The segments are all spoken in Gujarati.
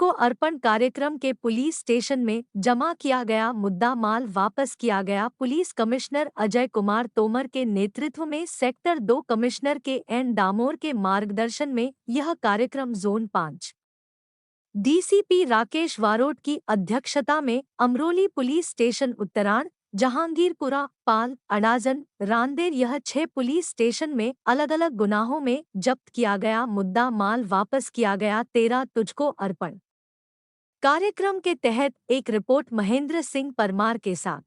तुझको अर्पण कार्यक्रम के पुलिस स्टेशन में जमा किया गया मुद्दा माल वापस किया गया। पुलिस कमिश्नर अजय कुमार तोमर के नेतृत्व में सेक्टर 2 कमिश्नर के एन डामोर के मार्गदर्शन में यह कार्यक्रम जोन 5 डीसीपी राकेश वारोट की अध्यक्षता में अमरोली पुलिस स्टेशन उत्तरायण, जहांगीरपुरा, पाल, अडाजन, रांदेर यह 6 पुलिस स्टेशन में अलग अलग गुनाहों में जब्त किया गया मुद्दा माल वापस किया गया। 13 तुझको अर्पण कार्यक्रम के तहत एक रिपोर्ट महेंद्र सिंह परमार के साथ।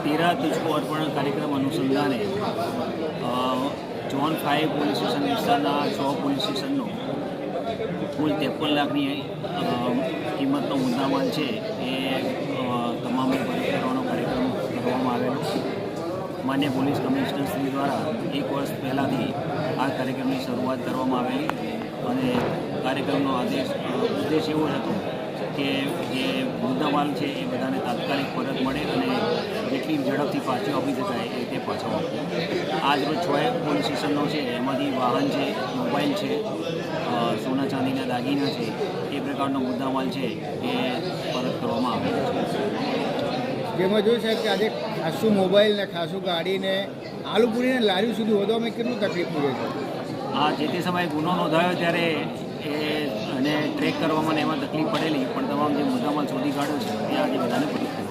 13 तुझको अर्पण कार्यक्रम अनुसंधाने जोन 5 પોલીસ સ્ટેશન વિસ્તારના 6 પોલીસ સ્ટેશનનો કુલ 53 લાખની કિંમતનો મુદ્દામાલ છે એ તમામે પરત કરવાનો કાર્યક્રમ કરવામાં આવેલો। માન્ય પોલીસ કમિશનર શ્રી દ્વારા 1 વર્ષ પહેલાંથી આ કાર્યક્રમની શરૂઆત કરવામાં આવેલી અને કાર્યક્રમનો ઉદ્દેશ એવો હતો કે જે મુદ્દામાલ છે એ બધાને તાત્કાલિક પરત મળે અને જેટલી ઝડપથી પાછો આપી શકાય એ રીતે પાછો આપવો। આજ રોજ 6 પોલીસ સ્ટેશનનો છે એમાંથી વાહન છે, મોબાઈલ છે, સોના ચાંદીના દાગીના છે, એ પ્રકારનો મુદ્દામાલ છે એ પરત કરવામાં આવેલો છે। જેમાં જોયું સાહેબ કે આજે ખાસું મોબાઈલ ને ખાસું ગાડી ને આલુ પૂરીને લારી સુધી વધવામાં કેટલું તકલીફ પડે છે? આ જે તે સમયે ગુનો નોંધાયો ત્યારે એને ટ્રેક કરવામાં એમાં તકલીફ પડેલી, પણ તમામ જે મુદ્દામાલ શોધી કાઢ્યો છે એ આજે બધાને પડી